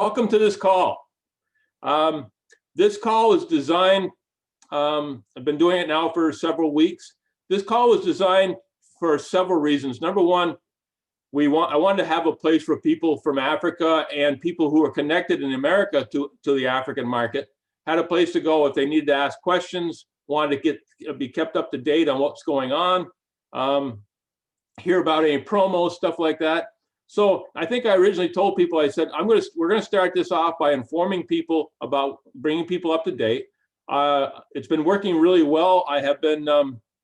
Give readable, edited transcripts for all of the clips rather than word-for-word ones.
Welcome to this call. This call is designed, I've been doing it now for several weeks. This call was designed for several reasons. Number one, I wanted to have a place for people from Africa and people who are connected in America to the African market, had a place to go if they needed to ask questions, wanted to be kept up to date on what's going on, hear about any promos, stuff like that. So I think I originally told people, I said, we're going to start this off by informing people about bringing people up to date. It's been working really well. I have been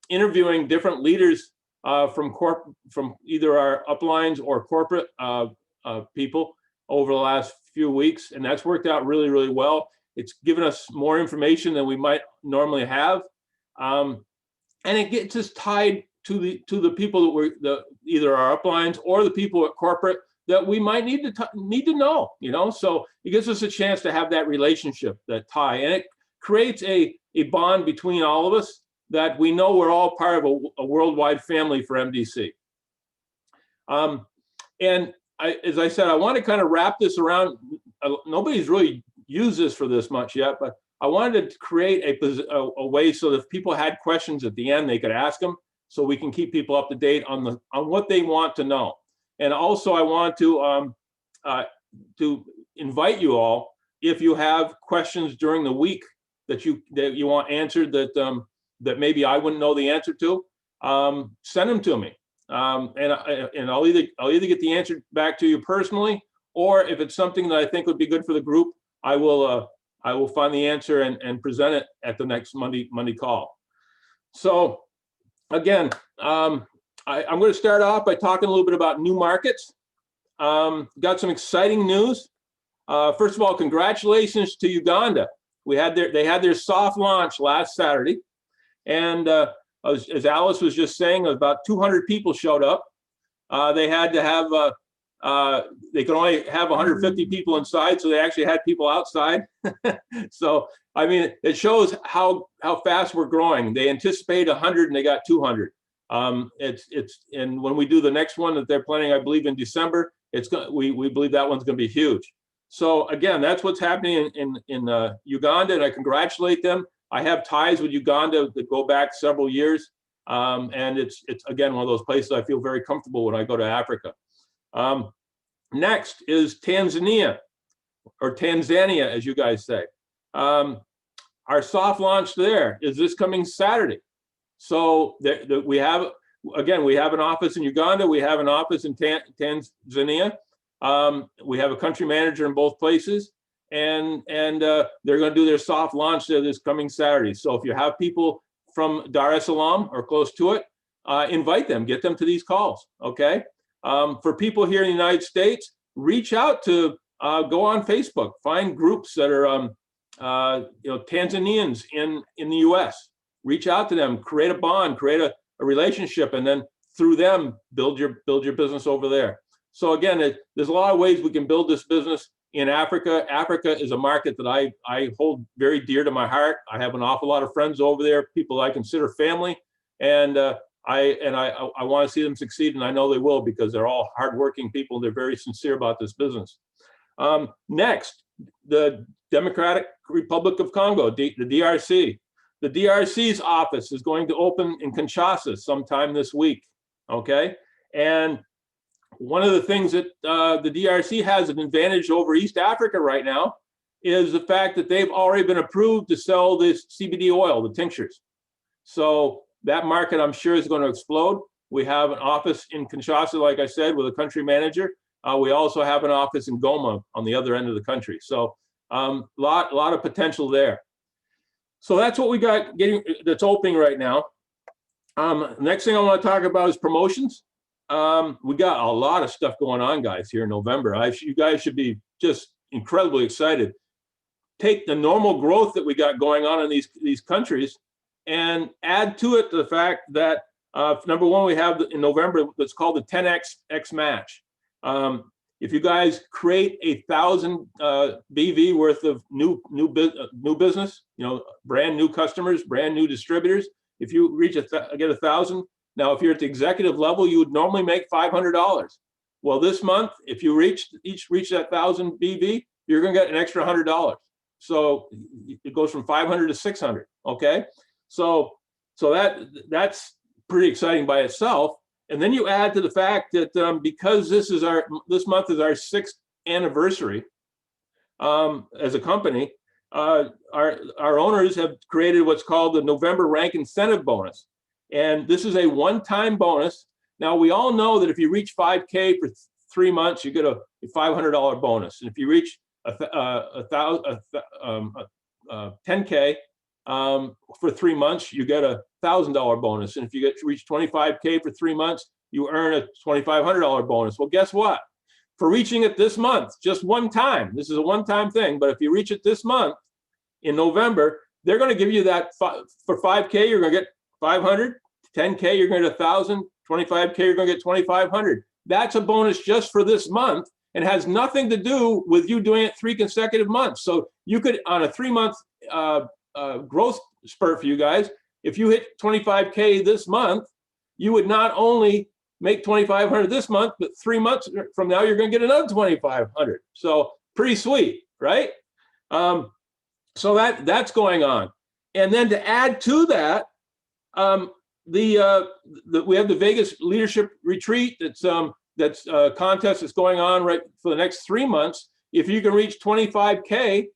interviewing different leaders from either our uplines or corporate people over the last few weeks, and that's worked out really, really well. It's given us more information than we might normally have, and it gets us tied to the people that either our uplines or the people at corporate that we might need to know, you know. So it gives us a chance to have that relationship, that tie, and it creates a bond between all of us that we know we're all part of a worldwide family for MDC. And as I said, I want to kind of wrap this around. Nobody's really used this for this much yet, but I wanted to create a way so that if people had questions at the end, they could ask them, so we can keep people up to date on what they want to know. And also, I want to invite you all, if you have questions during the week that you want answered that maybe I wouldn't know the answer to, send them to me, and I'll either get the answer back to you personally, or if it's something that I think would be good for the group, I will find the answer and present it at the next Monday call. So again, I'm going to start off by talking a little bit about new markets. Got some exciting news. First of all, congratulations to Uganda. They had their soft launch last Saturday. And as Alice was just saying, about 200 people showed up. They had to have, they could only have 150 people inside, so they actually had people outside. So, I mean, it shows how fast we're growing. They anticipate 100 and they got 200. And when we do the next one that they're planning, I believe in December, we believe that one's going to be huge. So again, that's what's happening in Uganda, and I congratulate them. I have ties with Uganda that go back several years, and it's again one of those places I feel very comfortable when I go to Africa. Next is Tanzania, or Tanzania, as you guys say. Our soft launch there is this coming Saturday. So we have an office in Uganda, we have an office in Tanzania. We have a country manager in both places. And they're going to do their soft launch there this coming Saturday. So if you have people from Dar es Salaam or close to it, invite them, get them to these calls, okay? For people here in the United States, reach out to, go on Facebook, find groups that are, Tanzanians in the US. Reach out to them, create a bond, create a relationship, and then through them, build your business over there. So again, there's a lot of ways we can build this business in Africa. Africa is a market that I hold very dear to my heart. I have an awful lot of friends over there, people I consider family, and I want to see them succeed, and I know they will, because they're all hardworking people. They're very sincere about this business. Next, the Democratic Republic of Congo, the DRC. The DRC's office is going to open in Kinshasa sometime this week, okay? And one of the things that the DRC has an advantage over East Africa right now is the fact that they've already been approved to sell this CBD oil, the tinctures. So that market, I'm sure, is going to explode. We have an office in Kinshasa, like I said, with a country manager. We also have an office in Goma on the other end of the country. So lot of potential there. So that's what we got that's opening right now. Next thing I want to talk about is promotions. We got a lot of stuff going on, guys, here in November. You guys should be just incredibly excited. Take the normal growth that we got going on in these countries and add to it the fact that, number one, we have in November what's called the 10X match. If you guys create 1,000 BV worth of new business, brand new customers, brand new distributors, if you get 1,000, now if you're at the executive level, you would normally make $500. Well, this month, if you each reach that 1,000 BV, you're going to get an extra $100. So it goes from 500 to 600. Okay, so that's pretty exciting by itself. And then you add to the fact that because this month is our 6th anniversary as a company, our owners have created what's called the November Rank Incentive Bonus, and this is a one-time bonus. Now we all know that if you reach 5K for 3 months, you get a $500 bonus, and if you reach 10K for 3 months, you get a $1,000 bonus, and if you reach 25K for 3 months, you earn a $2,500 bonus. Well, guess what? For reaching it this month, just one time, this is a one-time thing, but if you reach it this month in November, they're going to give you that for 5K, you're going to get 500, 10K, you're going to get 1,000, 25K, you're going to get 2,500. That's a bonus just for this month and has nothing to do with you doing it 3 consecutive months. So you could, on a 3-month growth spurt for you guys, if you hit 25K this month, you would not only make 2,500 this month, but 3 months from now, you're going to get another 2,500. So pretty sweet, right? So that's going on. And then to add to that, we have the Vegas Leadership Retreat. That's a contest that's going on right for the next 3 months. If you can reach 25K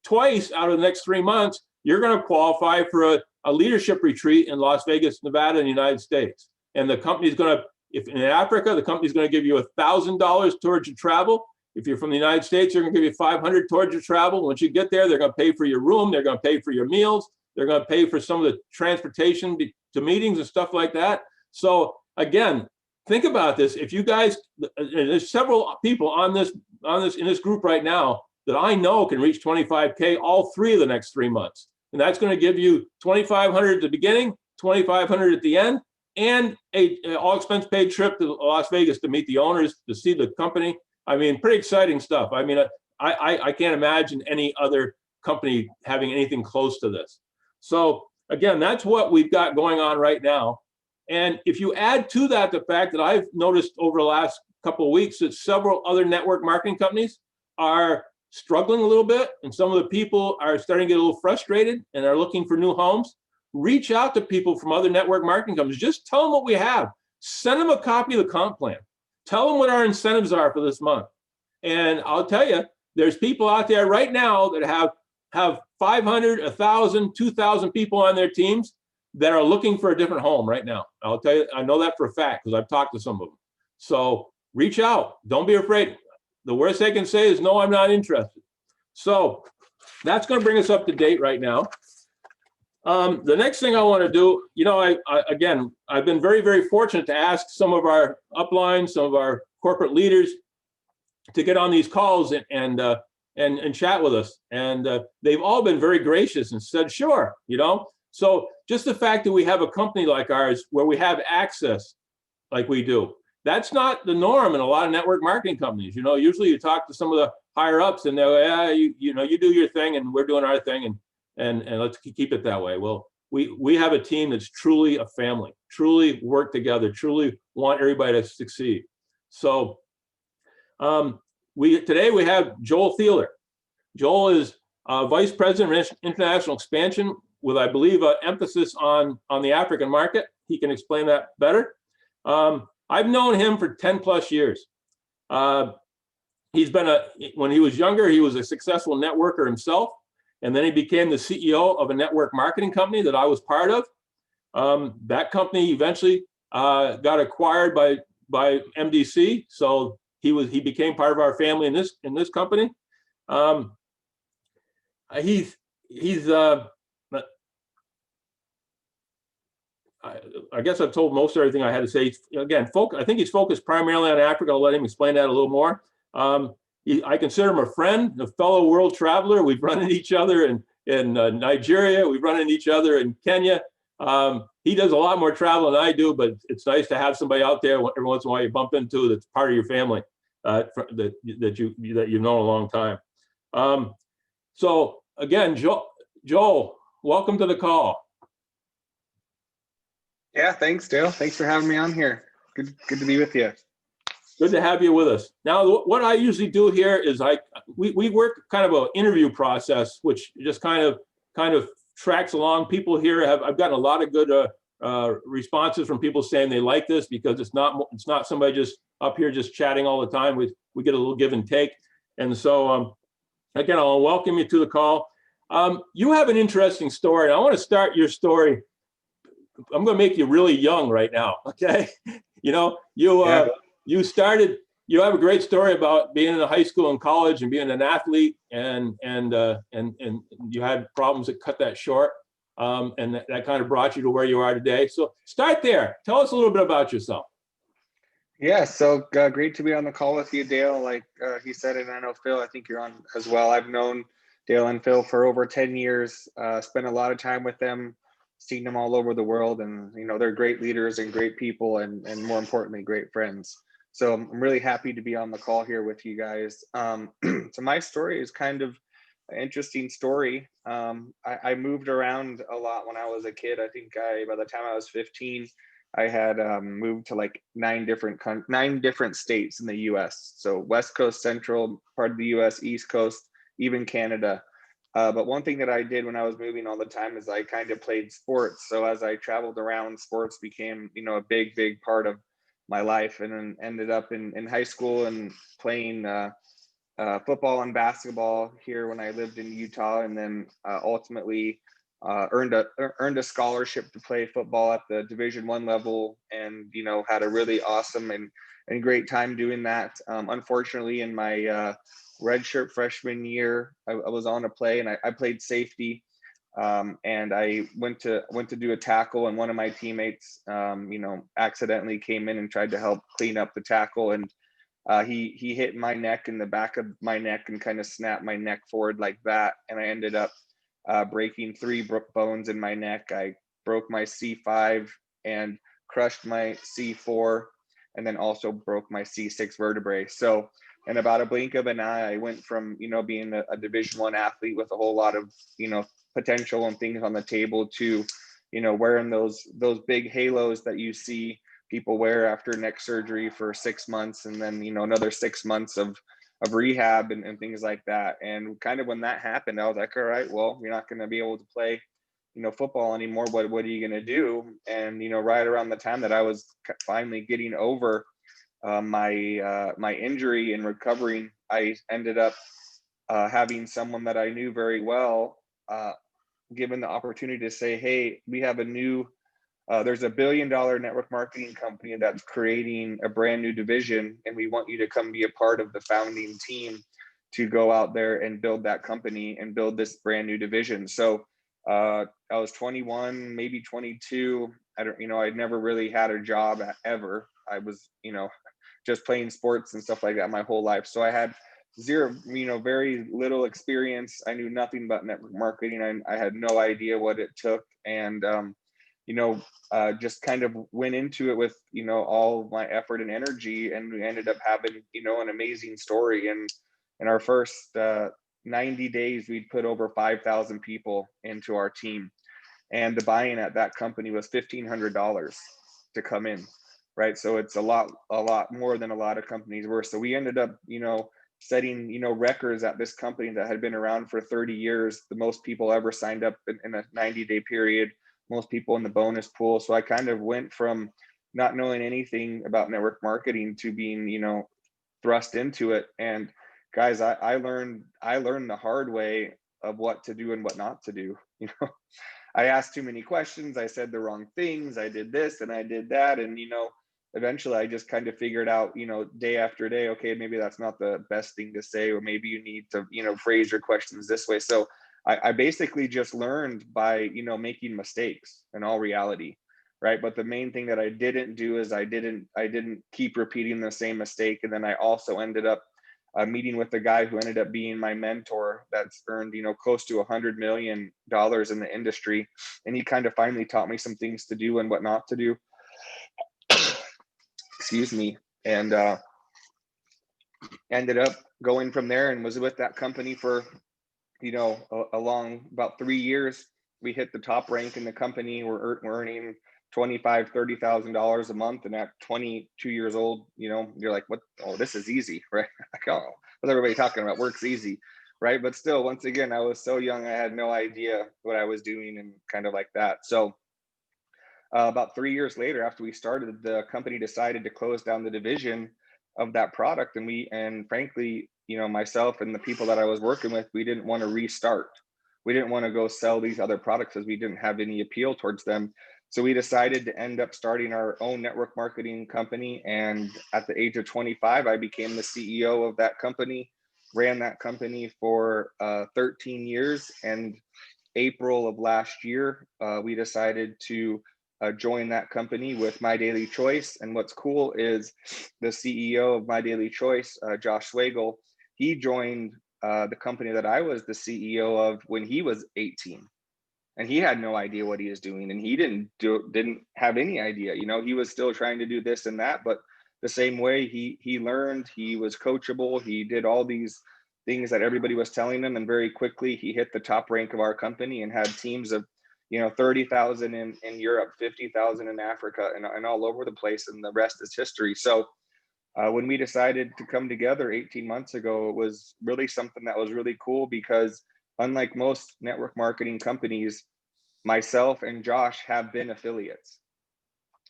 twice out of the next 3 months, you're going to qualify for a leadership retreat in Las Vegas, Nevada, in the United States. And the company's going to, if in Africa, the company's going to give you $1,000 towards your travel. If you're from the United States, they're going to give you $500 towards your travel. Once you get there, they're going to pay for your room. They're going to pay for your meals. They're going to pay for some of the transportation to meetings and stuff like that. So again, think about this. If you guys, there's several people in this group right now that I know can reach 25K all 3 of the next 3 months. And that's going to give you 2,500 at the beginning, 2,500 at the end, and a all expense paid trip to Las Vegas to meet the owners, to see the company. I mean, pretty exciting stuff. I mean, I can't imagine any other company having anything close to this. So again, that's what we've got going on right now. And if you add to that the fact that I've noticed over the last couple of weeks that several other network marketing companies are struggling a little bit, and some of the people are starting to get a little frustrated and are looking for new homes, reach out to people from other network marketing companies. Just tell them what we have. Send them a copy of the comp plan. Tell them what our incentives are for this month. And I'll tell you, there's people out there right now that have 500, 1,000, 2,000 people on their teams that are looking for a different home right now. I'll tell you, I know that for a fact because I've talked to some of them. So reach out. Don't be afraid. The worst they can say is, no, I'm not interested. So that's going to bring us up to date right now. The next thing I want to do, you know, again, I've been very, very fortunate to ask some of our uplines, some of our corporate leaders to get on these calls and chat with us. And they've all been very gracious and said, sure, you know. So just the fact that we have a company like ours where we have access like we do, that's not the norm in a lot of network marketing companies. You know, usually you talk to some of the higher ups and they're, yeah, you know, you do your thing and we're doing our thing and let's keep it that way. Well, we have a team that's truly a family, truly work together, truly want everybody to succeed. So today we have Joel Thieler. Joel is Vice President of International Expansion with, I believe, an emphasis on the African market. He can explain that better. I've known him for 10 plus years. When he was younger, he was a successful networker himself. And then he became the CEO of a network marketing company that I was part of. That company eventually got acquired by MDC. So he became part of our family in this company. I guess I've told most everything I had to say. Again, I think he's focused primarily on Africa. I'll let him explain that a little more. I consider him a friend, a fellow world traveler. We've run into each other in Nigeria. We've run into each other in Kenya. He does a lot more travel than I do, but it's nice to have somebody out there every once in a while you bump into that's part of your family that you've known a long time. So again, Joel, welcome to the call. Yeah, thanks, Dale. Thanks for having me on here. Good to be with you. Good to have you with us. Now, what I usually do here is we work kind of an interview process, which just kind of tracks along. People here I've gotten a lot of good responses from people saying they like this because it's not somebody just up here just chatting all the time. We get a little give and take, and so again, I'll welcome you to the call. You have an interesting story. I want to start your story. I'm going to make you really young right now. Okay, you know you started. You have a great story about being in high school and college and being an athlete, and you had problems that cut that short, and that kind of brought you to where you are today. So start there. Tell us a little bit about yourself. Yeah, so great to be on the call with you, Dale. Like he said, and I know Phil, I think you're on as well. I've known Dale and Phil for over 10 years, spent a lot of time with them, seen them all over the world, and they're great leaders and great people, and more importantly, great friends. So I'm really happy to be on the call here with you guys. So my story is kind of an interesting story. I moved around a lot when I was a kid. I think by the time I was 15, I had moved to like 9 different states in the U.S. So West Coast, Central part of the U.S., East Coast, even Canada. But one thing that I did when I was moving all the time is I kind of played sports. So as I traveled around, sports became a big part of my life, and then ended up in high school and playing football and basketball here when I lived in Utah, and then ultimately earned a scholarship to play football at the Division I level, and had a really awesome and great time doing that. Unfortunately, in my redshirt freshman year, I was on a play, and I played safety, and I went to do a tackle, and one of my teammates accidentally came in and tried to help clean up the tackle, and he hit my neck in the back of my neck and kind of snapped my neck forward like that, and I ended up breaking 3 bones in my neck. I broke my C5 and crushed my C4, and then also broke my C6 vertebrae. So in about a blink of an eye, I went from being a Division I athlete with a whole lot of potential and things on the table to wearing those big halos that you see people wear after neck surgery for 6 months, and then another 6 months of rehab and things like that. And kind of when that happened, I was like, all right, well, you're not going to be able to play football anymore. What are you going to do? And right around the time that I was finally getting over my injury and recovering, I ended up having someone that I knew very well given the opportunity to say, hey, we have there's $1 billion network marketing company that's creating a brand new division, and we want you to come be a part of the founding team to go out there and build that company and build this brand new division. So I was 21, maybe 22. I'd never really had a job ever. I was, just playing sports and stuff like that my whole life. So I had zero, very little experience. I knew nothing about network marketing. I had no idea what it took. And, just kind of went into it with, all my effort and energy. And we ended up having, an amazing story. And in our first 90 days, we'd put over 5,000 people into our team. And the buy-in at that company was $1,500 to come in. Right. So it's a lot more than a lot of companies were. So we ended up, setting, records at this company that had been around for 30 years. The most people ever signed up in a 90-day period, most people in the bonus pool. So I kind of went from not knowing anything about network marketing to being, thrust into it. And guys, I learned the hard way of what to do and what not to do. I asked too many questions. I said the wrong things. I did this and I did that. And, eventually I just kind of figured out, day after day, okay, maybe that's not the best thing to say, or maybe you need to, phrase your questions this way. So I basically just learned by, making mistakes in all reality. Right. But the main thing that I didn't do is I didn't keep repeating the same mistake. And then I also ended up meeting with the guy who ended up being my mentor that's earned, close to $100 million in the industry. And he kind of finally taught me some things to do and what not to do. Excuse me. And ended up going from there and was with that company for, about 3 years. We hit the top rank in the company. We're earning $30,000 a month. And at 22 years old, you're like, what? Oh, this is easy, right? Like, oh, what's everybody talking about? Work's easy, right? But still, once again, I was so young, I had no idea what I was doing and kind of like that. So about 3 years later, after we started, the company decided to close down the division of that product. And frankly, myself and the people that I was working with, we didn't want to restart. We didn't want to go sell these other products as we didn't have any appeal towards them. So we decided to end up starting our own network marketing company. And at the age of 25, I became the CEO of that company, ran that company for 13 years. And April of last year, we decided to join that company with My Daily Choice. And what's cool is the CEO of My Daily Choice, Josh Swagel, he joined the company that I was the CEO of when he was 18. And he had no idea what he was doing, and he didn't have any idea. He was still trying to do this and that, but the same way he learned, he was coachable, he did all these things that everybody was telling him, and very quickly he hit the top rank of our company and had teams of 30,000 in Europe, 50,000 in Africa, and all over the place, and the rest is history. So when we decided to come together 18 months ago, it was really something that was really cool, because unlike most network marketing companies, myself and Josh have been affiliates,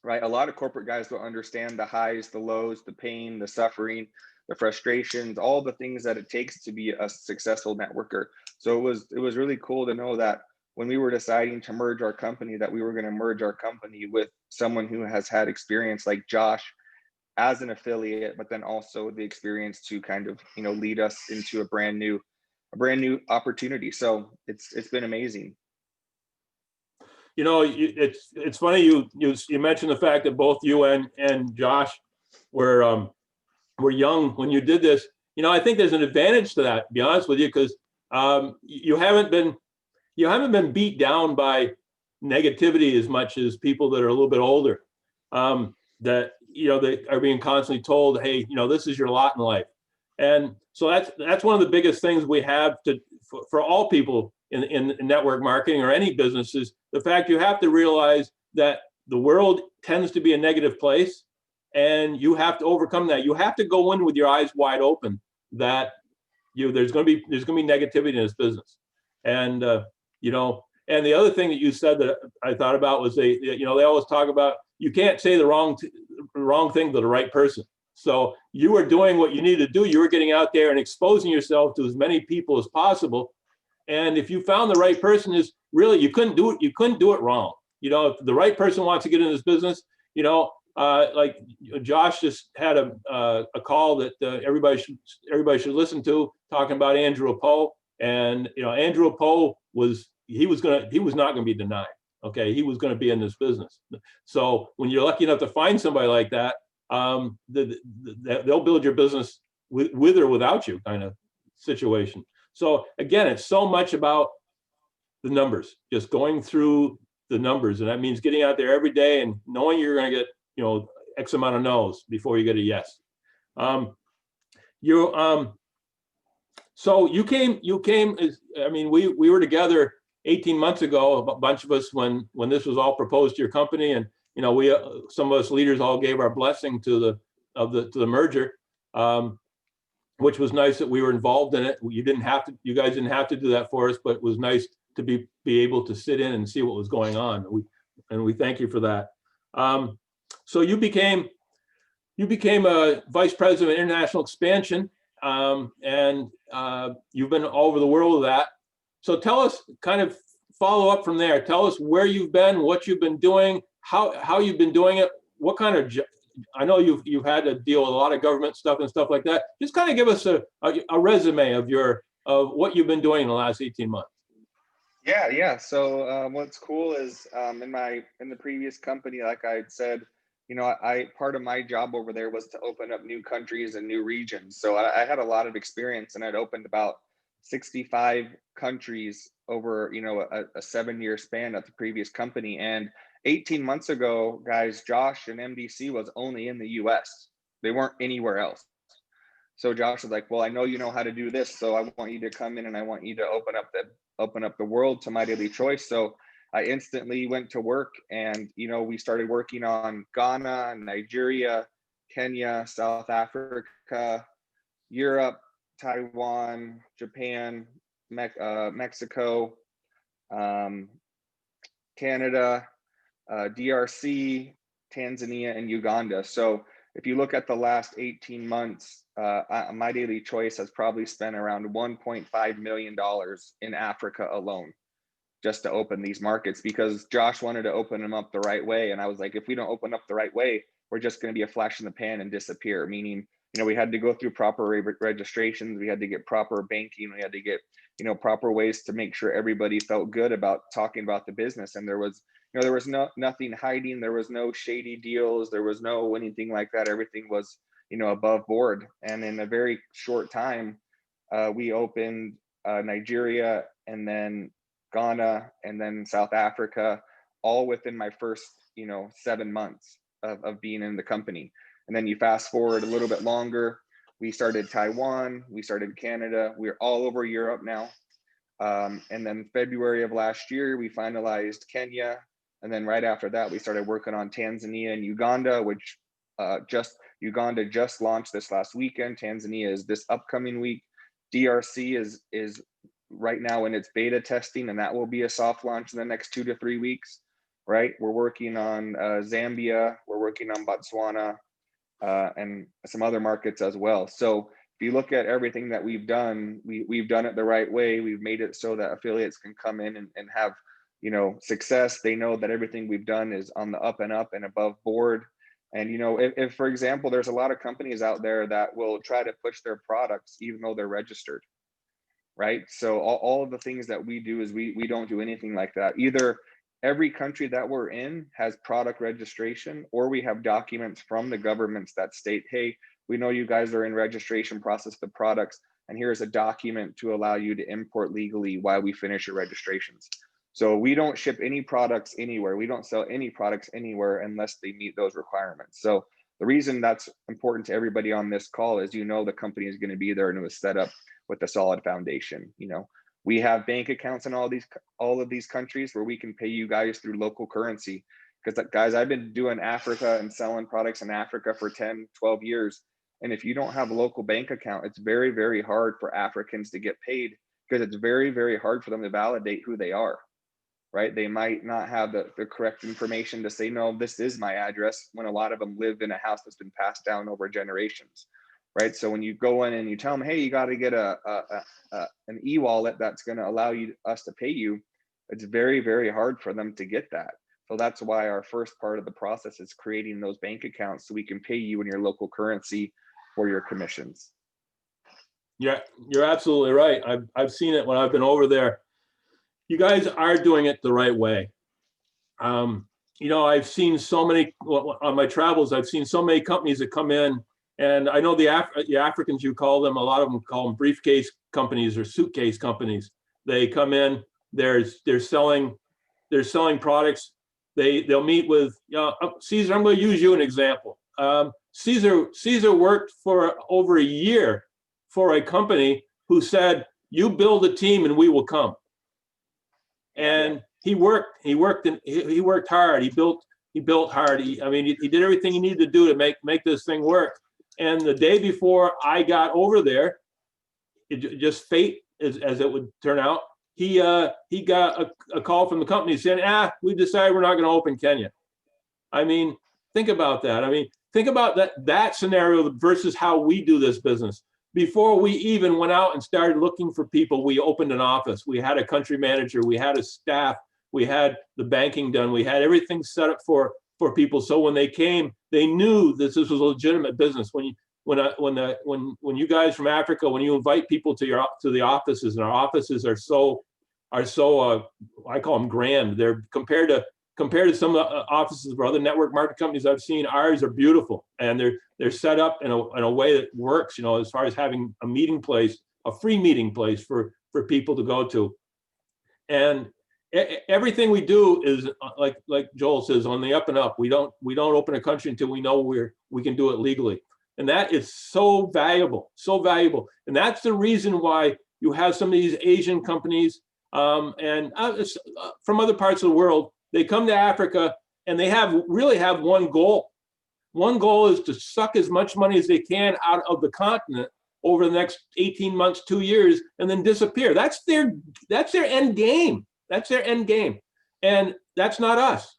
right? A lot of corporate guys don't understand the highs, the lows, the pain, the suffering, the frustrations, all the things that it takes to be a successful networker. So it was really cool to know that when we were deciding to merge our company, that we were going to merge our company with someone who has had experience like Josh as an affiliate, but then also the experience to kind of lead us into a brand new opportunity. So it's been amazing. It's funny you mentioned the fact that both you and Josh were young when you did this. I think there's an advantage to that, to be honest with you, because you haven't been beat down by negativity as much as people that are a little bit older, that they are being constantly told, hey, this is your lot in life. And so that's one of the biggest things we have for all people in network marketing or any business, is the fact you have to realize that the world tends to be a negative place, and you have to overcome that. You have to go in with your eyes wide open that there's going to be negativity in this business. And and the other thing that you said that I thought about was they always talk about, you can't say the wrong thing to the right person. So you were doing what you needed to do. You were getting out there and exposing yourself to as many people as possible. And if you found the right person, is really, you couldn't do it wrong. If the right person wants to get in this business, like Josh just had a call that everybody should listen to, talking about Andrew Poe. And Andrew Poe was not going to be denied. Okay, he was going to be in this business. So when you're lucky enough to find somebody like that, they'll build your business with or without you, kind of situation. So again, it's so much about the numbers, just going through the numbers. And that means getting out there every day and knowing you're going to get, X amount of no's before you get a yes. So you came, we were together 18 months ago, a bunch of us, when this was all proposed to your company. And, some of us leaders all gave our blessing to the merger, which was nice that we were involved in it. You guys didn't have to do that for us, but it was nice to be able to sit in and see what was going on. We thank you for that. So you became a vice president of international expansion, and you've been all over the world with that. So tell us, kind of follow up from there. Tell us where you've been, what you've been doing, how you've been doing it, what kind of I know you've had to deal with a lot of government stuff and stuff like that. Just kind of give us a resume of what you've been doing in the last 18 months. Yeah. So what's cool is in the previous company, like I had said, part of my job over there was to open up new countries and new regions. So I had a lot of experience, and I'd opened about 65 countries over a 7-year span at the previous company. And 18 months ago, guys, Josh and MDC was only in the US. They weren't anywhere else. So Josh was like, well, I know you know how to do this, so I want you to come in and I want you to open up the world to My Daily Choice. So I instantly went to work, and we started working on Ghana, Nigeria, Kenya, South Africa, Europe, Taiwan, Japan, Mexico, um, Canada, DRC, Tanzania, and Uganda. So if you look at the last 18 months, My Daily Choice has probably spent around $1.5 million in Africa alone, just to open these markets, because Josh wanted to open them up the right way. And I was like, if we don't open up the right way, we're just going to be a flash in the pan and disappear. Meaning, we had to go through proper registrations. We had to get proper banking. We had to get, proper ways to make sure everybody felt good about talking about the business. And there was nothing hiding. There was no shady deals. There was no anything like that. Everything was, above board. And in a very short time, we opened Nigeria, and then Ghana, and then South Africa, all within my first, 7 months of being in the company. And then you fast forward a little bit longer, we started Taiwan, we started Canada, we're all over Europe now. And then February of last year, we finalized Kenya. And then right after that, we started working on Tanzania and Uganda, which Uganda just launched this last weekend. Tanzania is this upcoming week. DRC is right now in its beta testing, and that will be a soft launch in the next 2 to 3 weeks, right? We're working on Zambia, we're working on Botswana, and some other markets as well. So if you look at everything that we've done, we've done it the right way. We've made it so that affiliates can come in and have, success. They know that everything we've done is on the up and above board. And, if for example, there's a lot of companies out there that will try to push their products even though they're registered, right? So all of the things that we do is we don't do anything like that. Either every country that we're in has product registration, or we have documents from the governments that state, hey, we know you guys are in registration process of the products, and here's a document to allow you to import legally while we finish your registrations. So we don't ship any products anywhere. We don't sell any products anywhere unless they meet those requirements. So the reason that's important to everybody on this call is, the company is going to be there and it was set up with a solid foundation. We have bank accounts in all of these countries where we can pay you guys through local currency. Because guys, I've been doing Africa and selling products in Africa for 10, 12 years. And if you don't have a local bank account, it's very, very hard for Africans to get paid, because it's very, very hard for them to validate who they are, right? They might not have the correct information to say, no, this is my address, when a lot of them live in a house that's been passed down over generations. Right. So when you go in and you tell them, hey, you got to get an e-wallet that's going to allow us to pay you, it's very, very hard for them to get that. So that's why our first part of the process is creating those bank accounts so we can pay you in your local currency for your commissions. Yeah, you're absolutely right. I've seen it when I've been over there. You guys are doing it the right way. I've seen so many on my travels. I've seen so many companies that come in. And I know the Africans, you call them, a lot of them call them briefcase companies or suitcase companies. They come in, they're selling products. They'll meet with, Caesar, I'm going to use you an example. Caesar worked for over a year for a company who said, you build a team and we will come. And he worked hard. He built hard. He did everything he needed to do to make this thing work. And the day before I got over there, just fate as it would turn out, he got a call from the company saying, we decided we're not going to open Kenya. Think about that. Think about that scenario versus how we do this business. Before we even went out and started looking for people, we opened an office. We had a country manager. We had a staff. We had the banking done. We had everything set up for people. So when they came, they knew this was a legitimate business. When you guys from Africa, when you invite people to the offices, and our offices are so I call them grand. They're compared to some of the offices of other network market companies I've seen. Ours are beautiful, and they're set up in a way that works. As far as having a meeting place, a free meeting place for people to go to, and everything we do is like Joel says, on the up and up. We don't open a country until we know we can do it legally, and that is so valuable. And that's the reason why you have some of these Asian companies and from other parts of the world. They come to Africa and they really have one goal. One goal is to suck as much money as they can out of the continent over the next 18 months, 2 years, and then disappear. That's their end game. That's their end game. And that's not us.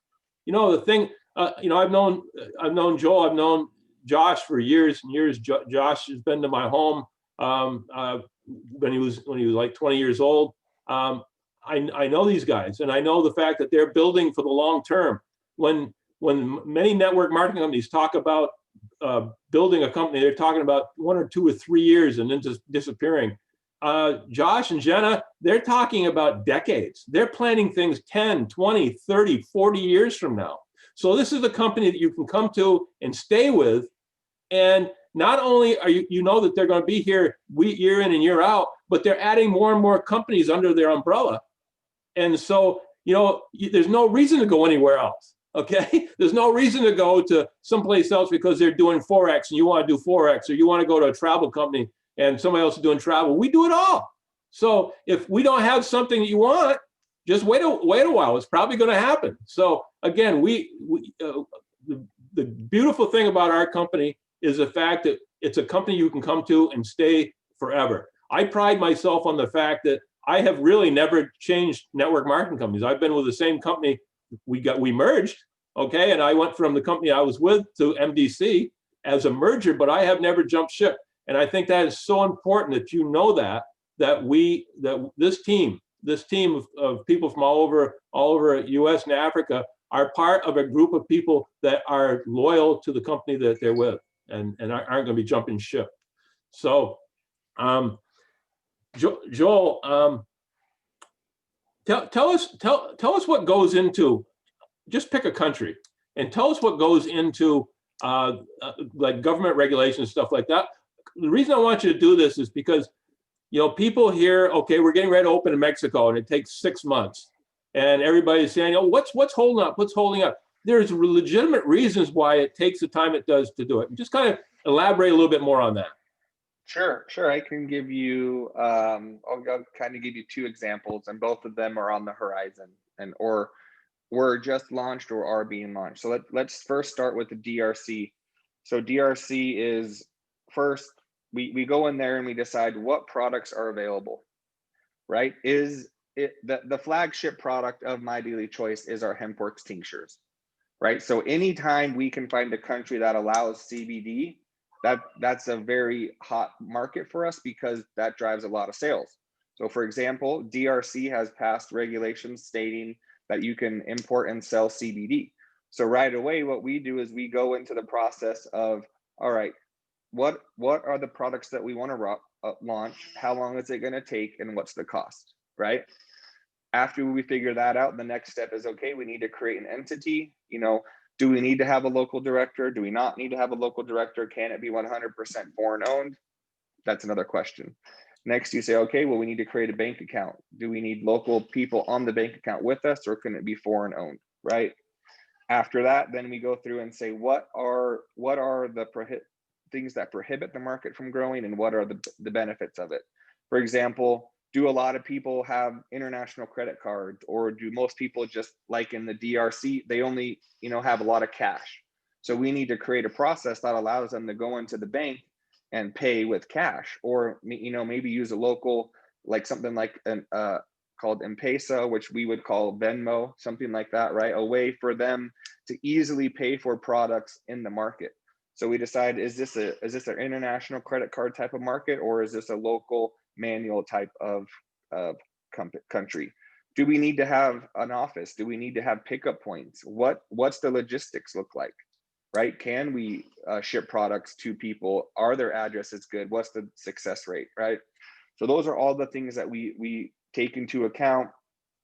The thing, I've known Joel, I've known Josh for years and years. Josh has been to my home when he was like 20 years old. I know these guys, and I know the fact that they're building for the long term. When many network marketing companies talk about building a company, they're talking about 1 or 2 or 3 years and then just disappearing. Josh and Jenna, they're talking about decades. They're planning things 10, 20, 30, 40 years from now. So this is a company that you can come to and stay with. And not only are you know that they're going to be here year in and year out, but they're adding more and more companies under their umbrella. And so, there's no reason to go anywhere else. Okay. There's no reason to go to someplace else because they're doing Forex and you want to do Forex, or you want to go to a travel company and somebody else is doing travel. We do it all. So if we don't have something that you want, just wait a while. It's probably going to happen. So again, the beautiful thing about our company is the fact that it's a company you can come to and stay forever. I pride myself on the fact that I have really never changed network marketing companies. I've been with the same company. We merged, okay? And I went from the company I was with to MDC as a merger, but I have never jumped ship. And I think that is so important that you know that this team of people from all over US and Africa are part of a group of people that are loyal to the company that they're with and aren't going to be jumping ship. So, Joel, tell us what goes into, just pick a country and tell us what goes into like government regulations, stuff like that. The reason I want you to do this is because, people hear, okay, we're getting ready to open in Mexico and it takes 6 months. And everybody's saying, oh, what's holding up? What's holding up? There's legitimate reasons why it takes the time it does to do it. Just kind of elaborate a little bit more on that. Sure. I can give you, I'll kind of give you 2 examples, and both of them are on the horizon or were just launched or are being launched. So let's first start with the DRC. So DRC is first, we go in there and we decide what products are available, right? Is it the flagship product of My Daily Choice is our HempWorks tinctures, right? So anytime we can find a country that allows CBD, that's a very hot market for us because that drives a lot of sales. So for example, DRC has passed regulations stating that you can import and sell CBD. So right away, what we do is we go into the process of, all right, what are the products that we want to launch? How long is it going to take? And what's the cost, right? After we figure that out, the next step is, okay, we need to create an entity. Do we need to have a local director? Do we not need to have a local director? Can it be 100% foreign owned? That's another question. Next, you say, okay, well, we need to create a bank account. Do we need local people on the bank account with us, or can it be foreign owned, right? After that, then we go through and say, what are the things that prohibit the market from growing, and what are the benefits of it? For example, do a lot of people have international credit cards, or do most people, just like in the DRC, they only have a lot of cash? So we need to create a process that allows them to go into the bank and pay with cash, or maybe use a local, like something like called M-Pesa, which we would call Venmo, something like that, right? A way for them to easily pay for products in the market. So we decide, is this an international credit card type of market, or is this a local manual type of country? Do we need to have an office? Do we need to have pickup points? What's the logistics look like, right? Can we ship products to people? Are their addresses good? What's the success rate, right? So those are all the things that we take into account.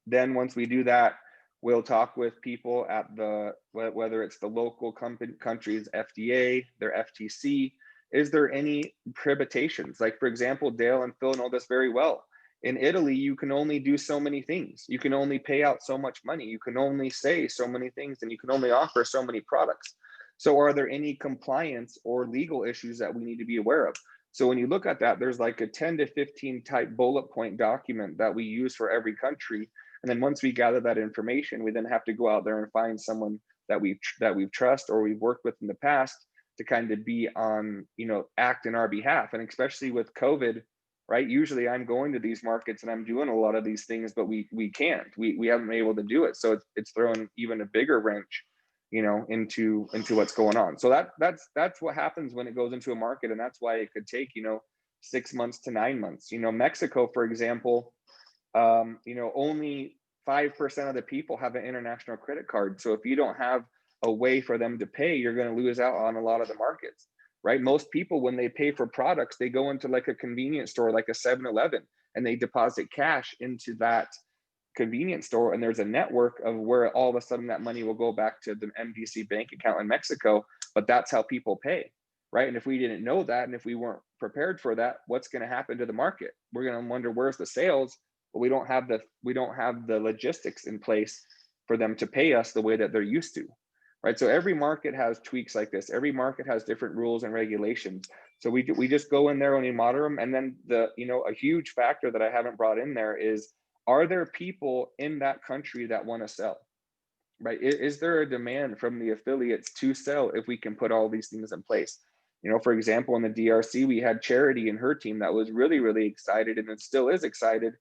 Then once we do that, we'll talk with people at whether it's the local country's FDA, their FTC. Is there any prohibitions? Like, for example, Dale and Phil know this very well. In Italy, you can only do so many things. You can only pay out so much money. You can only say so many things, and you can only offer so many products. So are there any compliance or legal issues that we need to be aware of? So when you look at that, there's like a 10 to 15 type bullet point document that we use for every country. And then once we gather that information, we then have to go out there and find someone that we've trust or we've worked with in the past to kind of be on, act in our behalf. And especially with COVID, right? Usually I'm going to these markets and I'm doing a lot of these things, but we can't. We haven't been able to do it. So it's throwing even a bigger wrench, into what's going on. So that's what happens when it goes into a market, and that's why it could take 6 months to 9 months. Mexico, for example, only 5% of the people have an international credit card. So if you don't have a way for them to pay, you're going to lose out on a lot of the markets, right? Most people, when they pay for products, they go into like a convenience store, like a 7-Eleven, and they deposit cash into that convenience store, and there's a network of where all of a sudden that money will go back to the MDC bank account in Mexico. But that's how people pay, right? And if we didn't know that, and if we weren't prepared for that, what's going to happen to the market? We're going to wonder, where's the sales? But we don't have the logistics in place for them to pay us the way that they're used to, right? So every market has tweaks like this. Every market has different rules and regulations. So we just go in there and we monitor them. And then a huge factor that I haven't brought in there is, are there people in that country that want to sell, right? Is there a demand from the affiliates to sell if we can put all these things in place? For example, in the DRC, we had Charity and her team that was really, really excited, and it still is excited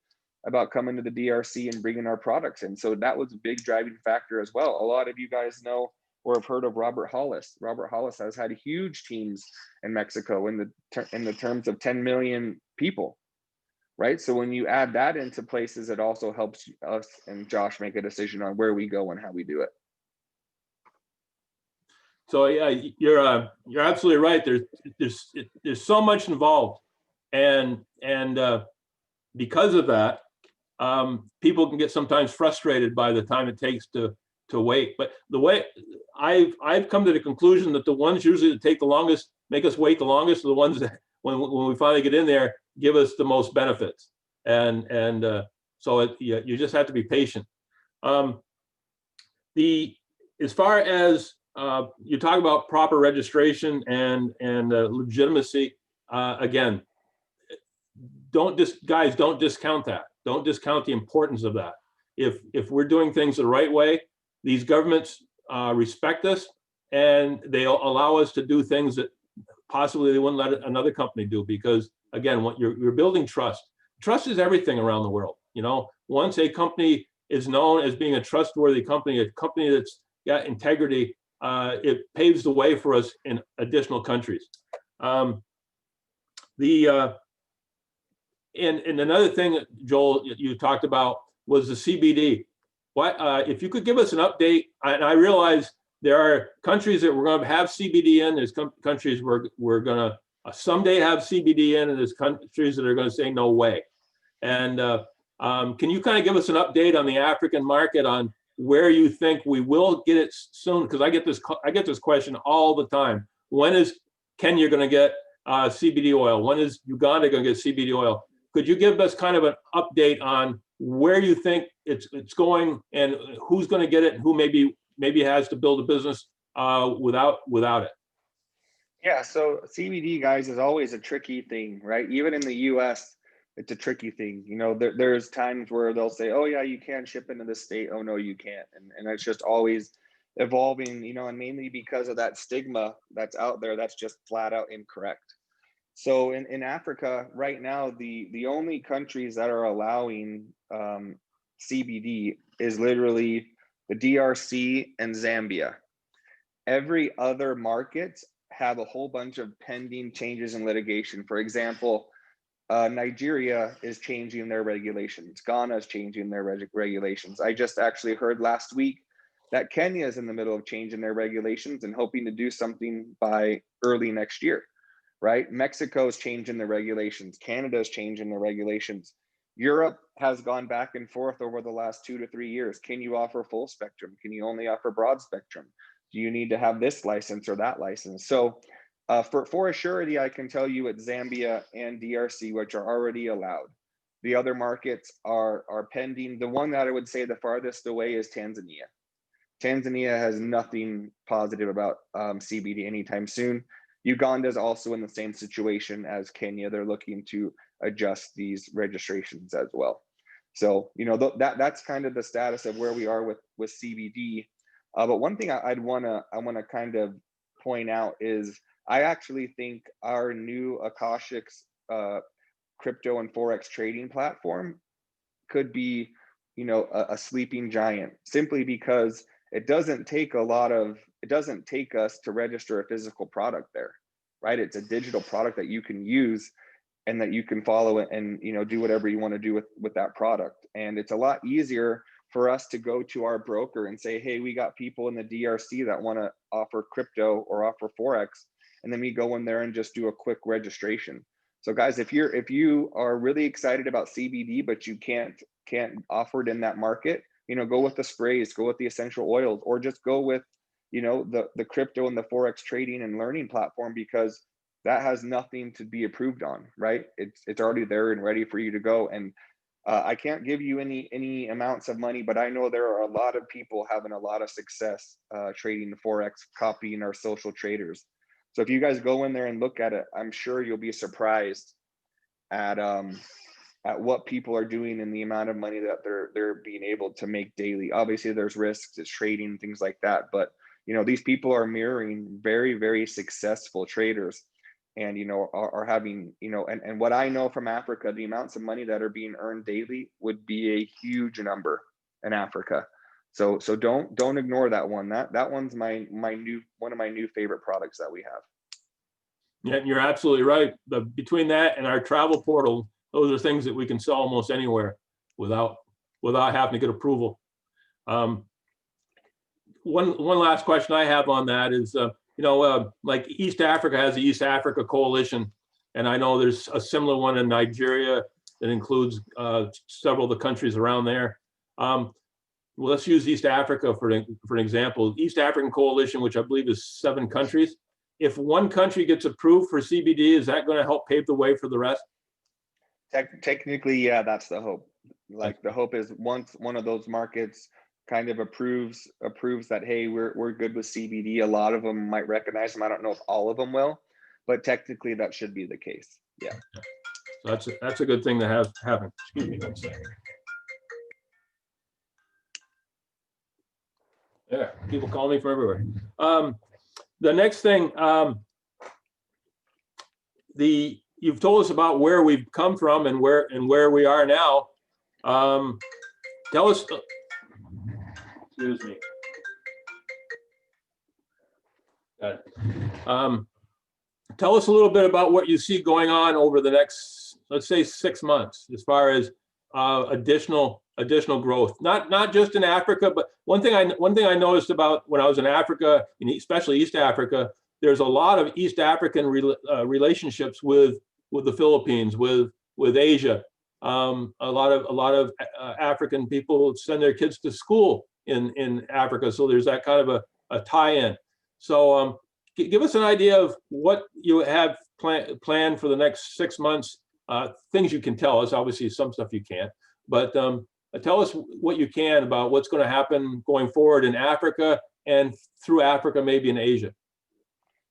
about coming to the DRC and bringing our products in. So that was a big driving factor as well. A lot of you guys know or have heard of Robert Hollis. Robert Hollis has had huge teams in Mexico in the terms of 10 million people. Right. So when you add that into places, it also helps us and Josh make a decision on where we go and how we do it. So yeah, you're absolutely right. There's so much involved, and because of that, people can get sometimes frustrated by the time it takes to wait. But the way I've come to the conclusion that the ones usually that take the longest, make us wait the longest, are the ones that when we finally get in there, give us the most benefits. And so you just have to be patient. As far as you talk about proper registration and legitimacy, again, don't discount that. Don't discount the importance of that. If we're doing things the right way, these governments respect us, and they'll allow us to do things that possibly they wouldn't let another company do, because again, what you're building trust. Trust is everything around the world. Once a company is known as being a trustworthy company, a company that's got integrity, it paves the way for us in additional countries. And another thing, Joel, you talked about was the CBD. If you could give us an update, and I realize there are countries that we're going to have CBD in. There's countries we're going to someday have CBD in, and there's countries that are going to say no way. And can you kind of give us an update on the African market, on where you think we will get it soon? Because I get this question all the time. When is Kenya going to get CBD oil? When is Uganda going to get CBD oil? Could you give us kind of an update on where you think it's going, and who's going to get it, and who maybe has to build a business without it? Yeah, so CBD, guys, is always a tricky thing, right? Even in the US, it's a tricky thing. There's times where they'll say, oh yeah, you can ship into the state. Oh no, you can't. And it's just always evolving, and mainly because of that stigma that's out there, that's just flat out incorrect. So in Africa right now, the only countries that are allowing CBD is literally the DRC and Zambia. Every other market have a whole bunch of pending changes in litigation. For example, Nigeria is changing their regulations. Ghana is changing their regulations. I just actually heard last week that Kenya is in the middle of changing their regulations and hoping to do something by early next year, right? Mexico is changing their regulations. Canada is changing their regulations. Europe has gone back and forth over the last 2 to 3 years. Can you offer full spectrum? Can you only offer broad spectrum? Do you need to have this license or that license? So for a surety, I can tell you at Zambia and DRC, which are already allowed. The other markets are pending. The one that I would say the farthest away is Tanzania. Tanzania has nothing positive about CBD anytime soon. Uganda is also in the same situation as Kenya. They're looking to adjust these registrations as well. So, you know, that's kind of the status of where we are with CBD. But one thing I want to kind of point out is I actually think our new Akashics crypto and forex trading platform could be, you know, a sleeping giant, simply because it doesn't take us to register a physical product there, right? It's a digital product that you can use and that you can follow it and, you know, do whatever you want to do with that product. And it's a lot easier for us to go to our broker and say, hey, we got people in the DRC that want to offer crypto or offer forex, and then we go in there and just do a quick registration. So guys, if you are really excited about CBD but you can't offer it in that market, you know, go with the sprays, go with the essential oils, or just go with, you know, the crypto and the forex trading and learning platform, because that has nothing to be approved on, right? It's already there and ready for you to go. And I can't give you any amounts of money, but I know there are a lot of people having a lot of success trading the forex, copying our social traders. So if you guys go in there and look at it, I'm sure you'll be surprised at what people are doing and the amount of money that they're being able to make daily. Obviously, there's risks, it's trading, things like that. But you know, these people are mirroring very, very successful traders, and you know, are having, you know, and what I know from Africa, the amounts of money that are being earned daily would be a huge number in Africa. So don't ignore that one. That one's one of my new favorite products that we have. Yeah, you're absolutely right. But between that and our travel portal, those are things that we can sell almost anywhere without having to get approval. One last question I have on that is, you know, like East Africa has the East Africa Coalition, and I know there's a similar one in Nigeria that includes several of the countries around there. Well, let's use East Africa for an example. East African Coalition, which I believe is 7 countries. If one country gets approved for CBD, is that going to help pave the way for the rest? Technically, yeah, that's the hope. Like the hope is once one of those markets kind of approves that, hey, we're good with CBD, a lot of them might recognize them. I don't know if all of them will, but technically that should be the case. Yeah. So that's a good thing to have happen. Excuse me one second. Yeah, people call me from everywhere. The next thing, you've told us about where we've come from and where we are now. Tell us. Excuse me. Tell us a little bit about what you see going on over the next, let's say, 6 months, as far as additional growth. Not just in Africa, but one thing I noticed about when I was in Africa, especially East Africa, there's a lot of East African relationships with the Philippines, with Asia. A lot of African people send their kids to school in Africa, so there's that kind of a tie-in. So give us an idea of what you have planned for the next 6 months. Things you can tell us. Obviously, some stuff you can't, but tell us what you can about what's going to happen going forward in Africa and through Africa, maybe in Asia.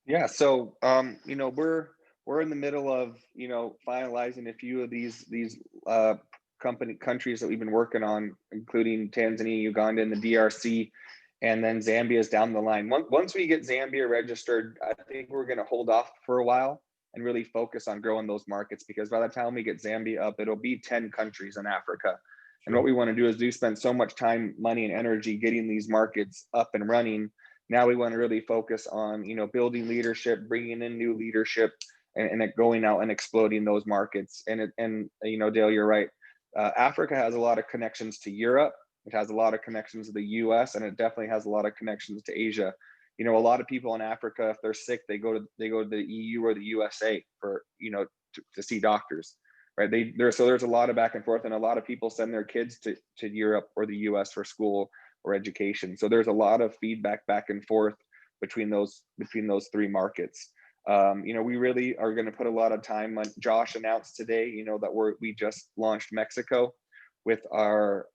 Yeah. So you know, we're in the middle of, you know, finalizing a few of these countries that we've been working on, including Tanzania, Uganda, and the DRC, and then Zambia is down the line. Once we get Zambia registered, I think we're going to hold off for a while and really focus on growing those markets, because by the time we get Zambia up, it'll be 10 countries in Africa. And what we want to do is spend so much time, money, and energy getting these markets up and running. Now we want to really focus on, you know, building leadership, bringing in new leadership, and going out and exploding those markets. And you know, Dale, you're right. Africa has a lot of connections to Europe. It has a lot of connections to the US, and it definitely has a lot of connections to Asia. You know, a lot of people in Africa, if they're sick, they go to the EU or the USA for, you know, to see doctors, right? So there's a lot of back and forth, and a lot of people send their kids to Europe or the US for school or education. So there's a lot of feedback back and forth between those 3 markets. You know, we really are going to put a lot of time on. Josh announced today, you know, that we just launched Mexico with our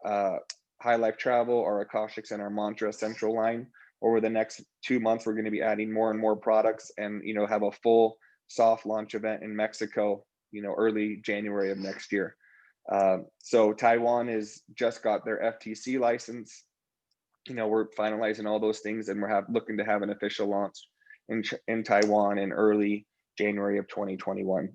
High Life Travel, our Akashics, and our Mantra Central line. over the next 2 months, we're going to be adding more and more products, and have a full soft launch event in Mexico, early January of next year. So Taiwan is just got their FTC license. We're finalizing all those things, and we're looking to have an official launch in Taiwan in early January of 2021.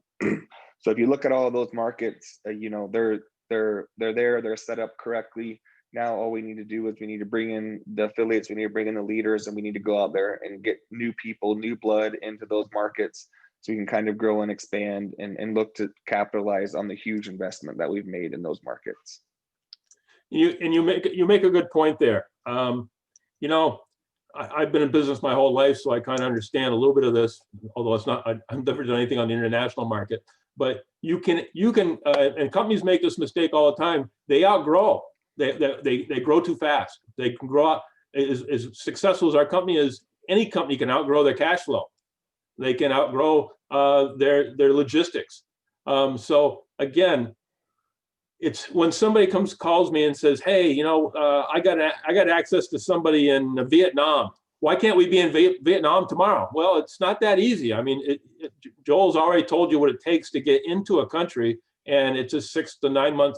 So if you look at all of those markets, they're there, they're set up correctly. Now all we need to do is we need to bring in the affiliates, we need to bring in the leaders, and we need to go out there and get new people, new blood into those markets, so we can kind of grow and expand and look to capitalize on the huge investment that we've made in those markets. You make a good point there. I've been in business my whole life, so I kind of understand a little bit of this, although I've never done anything on the international market. But you can, and companies make this mistake all the time. They outgrow. They grow too fast. They can grow up. As successful as our company is, any company can outgrow their cash flow. They can outgrow their logistics. So again, it's when somebody calls me and says, "Hey, I got access to somebody in Vietnam. Why can't we be in Vietnam tomorrow?" Well, it's not that easy. I mean, Joel's already told you what it takes to get into a country, and it's a 6 to 9 month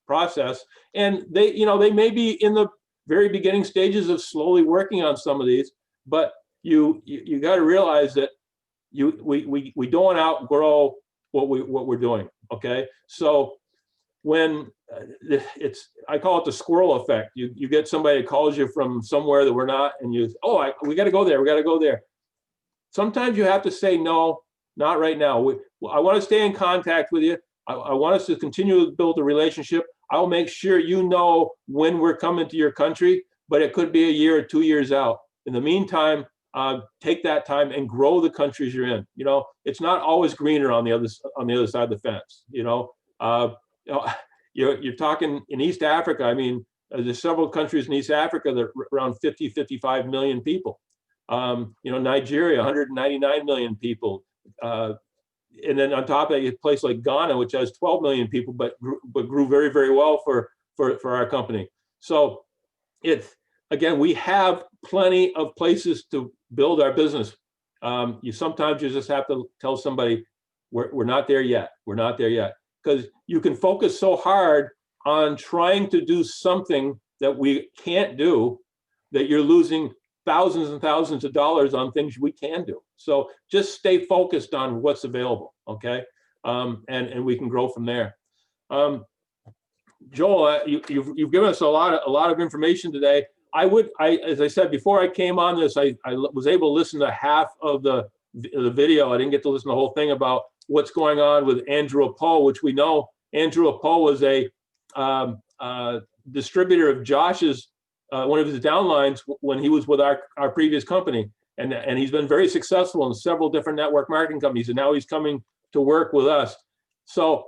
process. And they may be in the very beginning stages of slowly working on some of these, but you got to realize that we don't outgrow what we're doing. Okay, so when I call it the squirrel effect. You get somebody that calls you from somewhere that we're not, and we got to go there. We got to go there. Sometimes you have to say no, not right now. I want to stay in contact with you. I want us to continue to build a relationship. I'll make sure when we're coming to your country, but it could be a year or 2 years out. In the meantime, take that time and grow the countries you're in. It's not always greener on the other side of the fence. You're talking in East Africa. I mean, there's several countries in East Africa that are around 50, 55 million people. Nigeria, 199 million people. And then on top of it, a place like Ghana, which has 12 million people, but grew very, very well for our company. So again, we have plenty of places to build our business. Sometimes you just have to tell somebody, we're not there yet. We're not there yet. Because you can focus so hard on trying to do something that we can't do that you're losing thousands and thousands of dollars on things we can do. So just stay focused on what's available, okay? And we can grow from there. Joel, you've given us a lot of information today. As I said before I came on this, I was able to listen to half of the video. I didn't get to listen to the whole thing about what's going on with Andrew Apo, which we know Andrew Apo was a distributor of Josh's, one of his downlines when he was with our previous company. And he's been very successful in several different network marketing companies, and now he's coming to work with us. So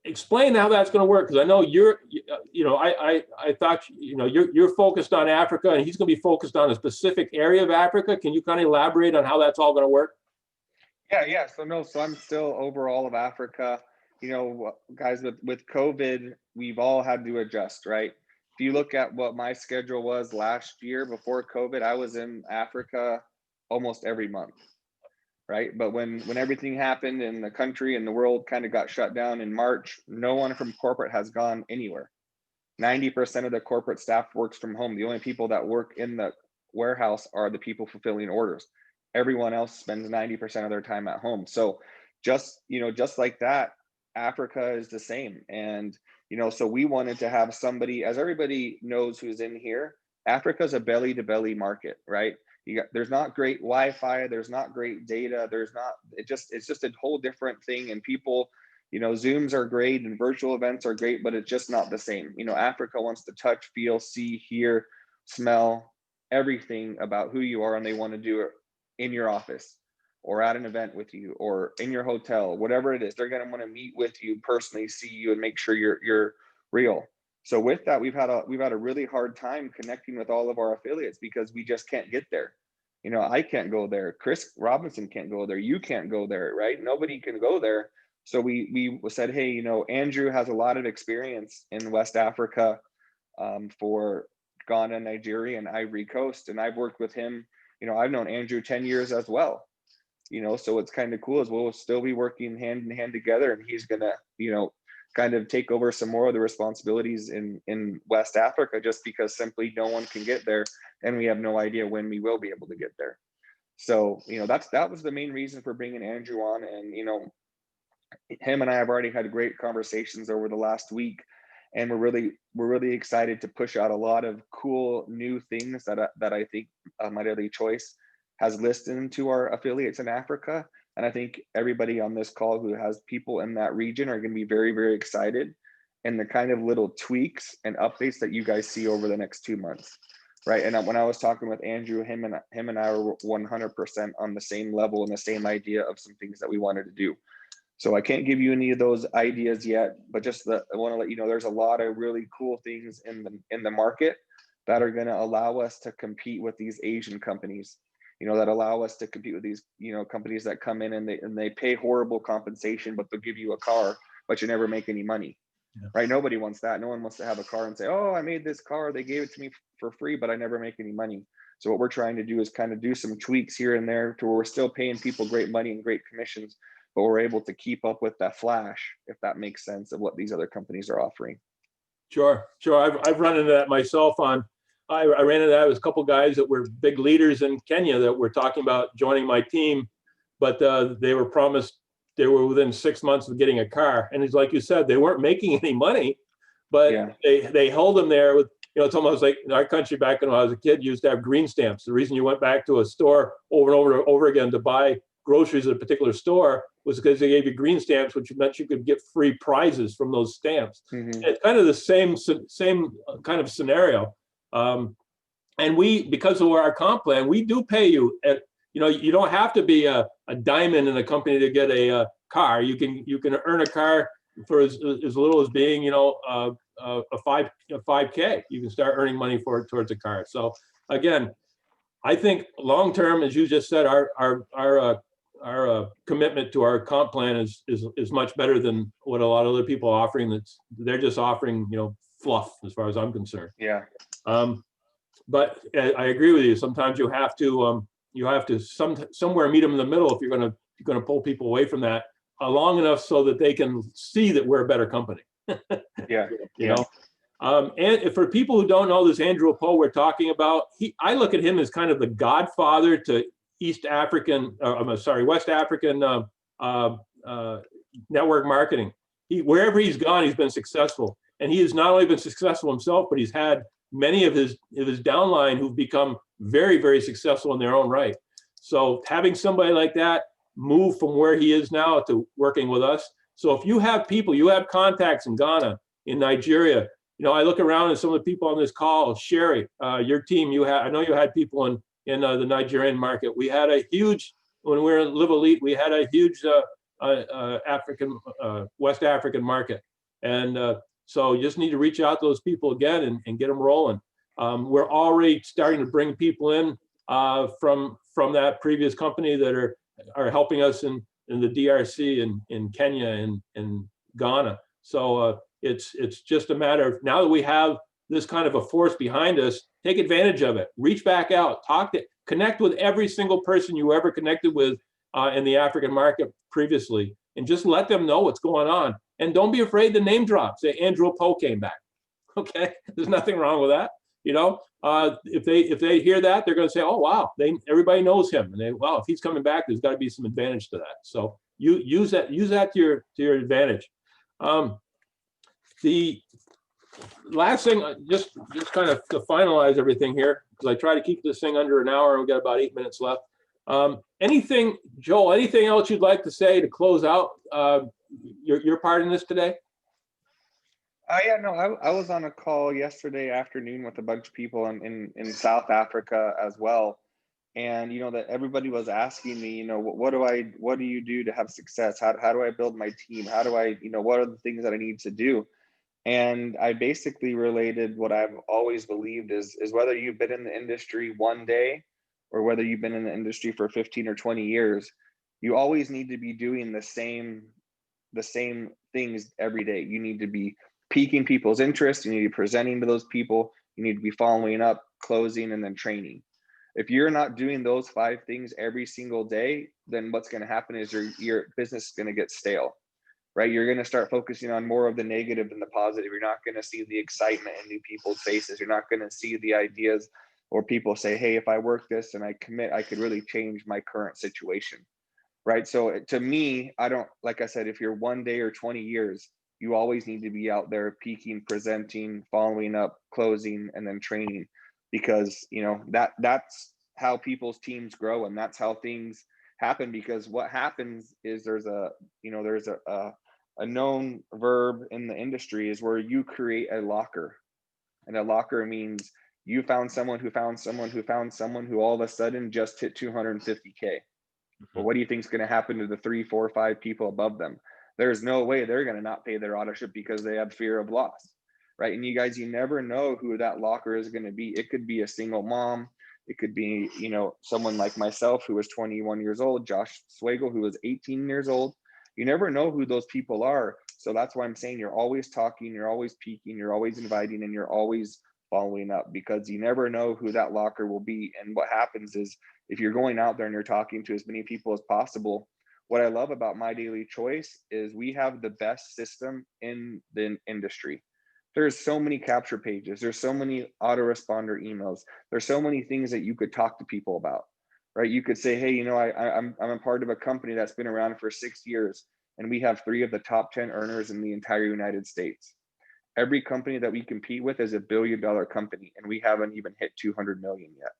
explain how that's going to work, because I know I thought you're focused on Africa, and he's going to be focused on a specific area of Africa. Can you kind of elaborate on how that's all going to work? Yeah. So I'm still over all of Africa. Guys, with COVID, we've all had to adjust, right? If you look at what my schedule was last year before COVID, I was in Africa almost every month, right? But when everything happened and the country and the world kind of got shut down in March, no one from corporate has gone anywhere. 90% of the corporate staff works from home. The only people that work in the warehouse are the people fulfilling orders. Everyone else spends 90% of their time at home. So just like that, Africa is the same. And, so we wanted to have somebody, as everybody knows who's in here, Africa is a belly to belly market, right? There's not great Wi-Fi, there's not great data, it's just a whole different thing. And people, Zooms are great and virtual events are great, but it's just not the same. Africa wants to touch, feel, see, hear, smell everything about who you are, and they want to do it in your office or at an event with you or in your hotel, whatever it is. They're going to want to meet with you personally, see you, and make sure you're real. So with that, we've had a really hard time connecting with all of our affiliates because we just can't get there. I can't go there. Chris Robinson can't go there. You can't go there, right? Nobody can go there. So we said, hey, Andrew has a lot of experience in West Africa for Ghana, Nigeria, and Ivory Coast. And I've worked with him, I've known Andrew 10 years as well. So what's kind of cool is we'll still be working hand in hand together, and he's gonna, kind of take over some more of the responsibilities in West Africa, just because simply no one can get there, and we have no idea when we will be able to get there. So, that was the main reason for bringing Andrew on. And, him and I have already had great conversations over the last week, and we're really excited to push out a lot of cool new things that I think My Daily Choice has listened into our affiliates in Africa. And I think everybody on this call who has people in that region are going to be very, very excited. And the kind of little tweaks and updates that you guys see over the next 2 months, right? And when I was talking with Andrew, him and I were 100% on the same level and the same idea of some things that we wanted to do. So I can't give you any of those ideas yet, but I want to let you know there's a lot of really cool things in the market that are going to allow us to compete with these Asian companies, that allow us to compete with these, companies that come in and they pay horrible compensation, but they'll give you a car, but you never make any money. Yeah. Right? Nobody wants that. No one wants to have a car and say, oh, I made this car, they gave it to me for free, but I never make any money. So what we're trying to do is kind of do some tweaks here and there to where we're still paying people great money and great commissions, but we're able to keep up with that flash, if that makes sense, of what these other companies are offering. Sure. I've run into that myself. I ran into that with a couple of guys that were big leaders in Kenya that were talking about joining my team, but they were promised they were within 6 months of getting a car. And it's like you said, they weren't making any money, but yeah, they held them there with, it's almost like in our country back when I was a kid, you used to have green stamps. The reason you went back to a store over and over again to buy groceries at a particular store was because they gave you green stamps, which meant you could get free prizes from those stamps. Mm-hmm. It's kind of the same kind of scenario. And because of our comp plan, we do pay you at, you don't have to be a diamond in a company to get a car. You can earn a car for as little as being, a 5K. You can start earning money towards a car. So again, I think long term, as you just said, our commitment to our comp plan is much better than what a lot of other people are offering. They're just offering, fluff as far as I'm concerned. Yeah. But I agree with you. Sometimes you have to somewhere meet them in the middle if you're going to pull people away from that long enough so that they can see that we're a better company. Yeah. You know. And for people who don't know this Andrew Apo we're talking about, I look at him as kind of the godfather to West African network marketing. Wherever he's gone, he's been successful. And he has not only been successful himself, but he's had many of his downline who've become very, very successful in their own right. So having somebody like that move from where he is now to working with us. So if you have people, you have contacts in Ghana, in Nigeria, I look around at some of the people on this call, Sherry, your team, I know you had people in the Nigerian market. We had a huge, when we were in Live Elite, we had a huge West African market. And so you just need to reach out to those people again and get them rolling. We're already starting to bring people in from that previous company that are helping us in the DRC, in Kenya, and Ghana. So it's just a matter of, now that we have this kind of a force behind us, take advantage of it. Reach back out, connect with every single person you ever connected with in the African market previously, and just let them know what's going on. And don't be afraid to name drop. Say Andrew Apo came back. Okay, there's nothing wrong with that. If they hear that, they're going to say, "Oh wow, everybody knows him," and if he's coming back, there's got to be some advantage to that. So you use that to your advantage. The last thing, just kind of to finalize everything here, because I try to keep this thing under an hour, and we've got about 8 minutes left. Joel, anything else you'd like to say to close out your part in this today? Yeah, no, I was on a call yesterday afternoon with a bunch of people in South Africa as well. And, that everybody was asking me, what do you do to have success? How do I build my team? How do I, what are the things that I need to do? And I basically related what I've always believed is whether you've been in the industry one day or whether you've been in the industry for 15 or 20 years, you always need to be doing the same things every day. You need to be piquing people's interest. You need to be presenting to those people. You need to be following up, closing, and then training. If you're not doing those 5 things every single day, then what's going to happen is your business is going to get stale, right? You're going to start focusing on more of the negative than the positive. You're not going to see the excitement in new people's faces. You're not going to see the ideas or people say, hey, if I work this and I commit, I could really change my current situation, right? So to me, I don't, like I said, if you're 1 day or 20 years, you always need to be out there peaking, presenting, following up, closing, and then training, because that's how people's teams grow, and that's how things happen. Because what happens is there's a known verb in the industry is where you create a locker, and a locker means you found someone who found someone who found someone who all of a sudden just hit 250K. Well, what do you think is going to happen to the 3, 4, 5 people above them? There's no way they're going to not pay their auto-ship because they have fear of loss, right? And you guys, you never know who that locker is going to be. It could be a single mom. It could be, someone like myself who was 21 years old, Josh Swagel, who was 18 years old. You never know who those people are. So that's why I'm saying you're always talking, you're always peaking, you're always inviting, and you're always following up, because you never know who that locker will be. And what happens is, if you're going out there and you're talking to as many people as possible, what I love about My Daily Choice is we have the best system in the industry. There's so many capture pages. There's so many autoresponder emails. There's so many things that you could talk to people about, right? You could say, hey, I'm a part of a company that's been around for 6 years, and we have 3 of the top 10 earners in the entire United States. Every company that we compete with is $1 billion company, and we haven't even hit 200 million yet.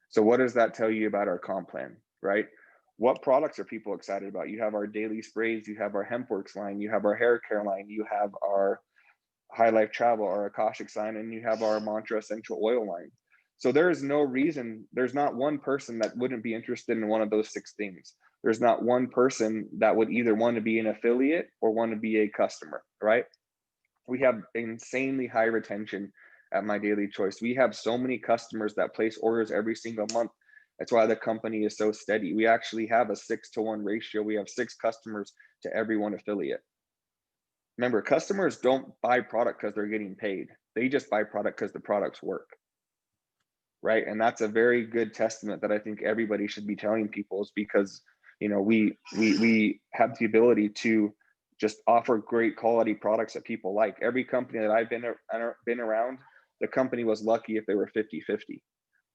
So what does that tell you about our comp plan, right? What products are people excited about? You have our daily sprays, you have our HempWorks line, you have our hair care line, you have our High Life Travel, our Akashic line, and you have our Mantra Essential Oil line. So there's no reason, there's not one person that wouldn't be interested in one of those 6 things. There's not one person that would either want to be an affiliate or want to be a customer, right? We have insanely high retention at My Daily Choice. We have so many customers that place orders every single month. That's why the company is so steady. We actually have a 6-to-1 ratio. We have 6 customers to every 1 affiliate. Remember, customers don't buy product because they're getting paid. They just buy product because the products work, right? And that's a very good testament that I think everybody should be telling people, is because we have the ability to just offer great quality products that people like. Every company that I've been around, the company was lucky if they were 50-50.